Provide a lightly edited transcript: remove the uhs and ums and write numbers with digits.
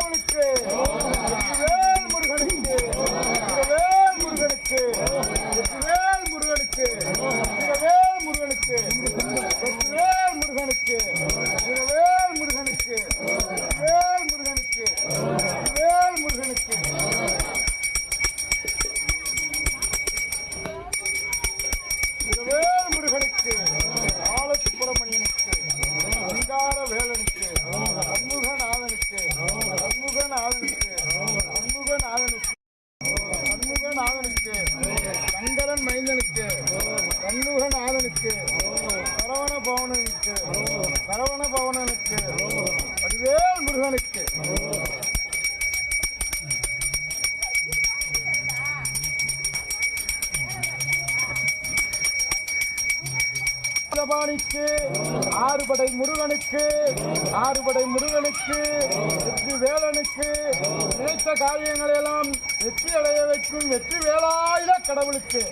கடவுளுக்கு வெற்றிவேல் முருகனுக்கு வீரவேல் முருகனுக்கு வெற்றிவேல் முருகனுக்கு வீரவேல் முருகனுக்கு வெற்றிவேல் முருகனுக்கு வீரவேல் முருகனுக்கு வேல் முருகனுக்கு வேல் முருகனுக்கு வீரவேல் முருகனுக்கு ஆலசுப்பிரமணியனுக்கு அங்கார வேலனுக்கு அன்முகநாதனுக்கு அன்முகநாதனுக்கு அன்முகநாதனுக்கு அன்முகநாதனுக்கு சங்கரன் மைந்தனுக்கு சண்முகநாதனுக்கு சரவண பவனனுக்கு சரவண பவனனுக்கு வடிவேல் முருகனுக்கு பாணிக்கு ஆறுபடை முருகனுக்கு ஆறுபடை முருகனுக்கு வெற்றி வேலனுக்கு நினைத்த காரியங்களெல்லாம் வெற்றி அடைய வைக்கும் வெற்றி வேலாயுத கடவுளுக்கு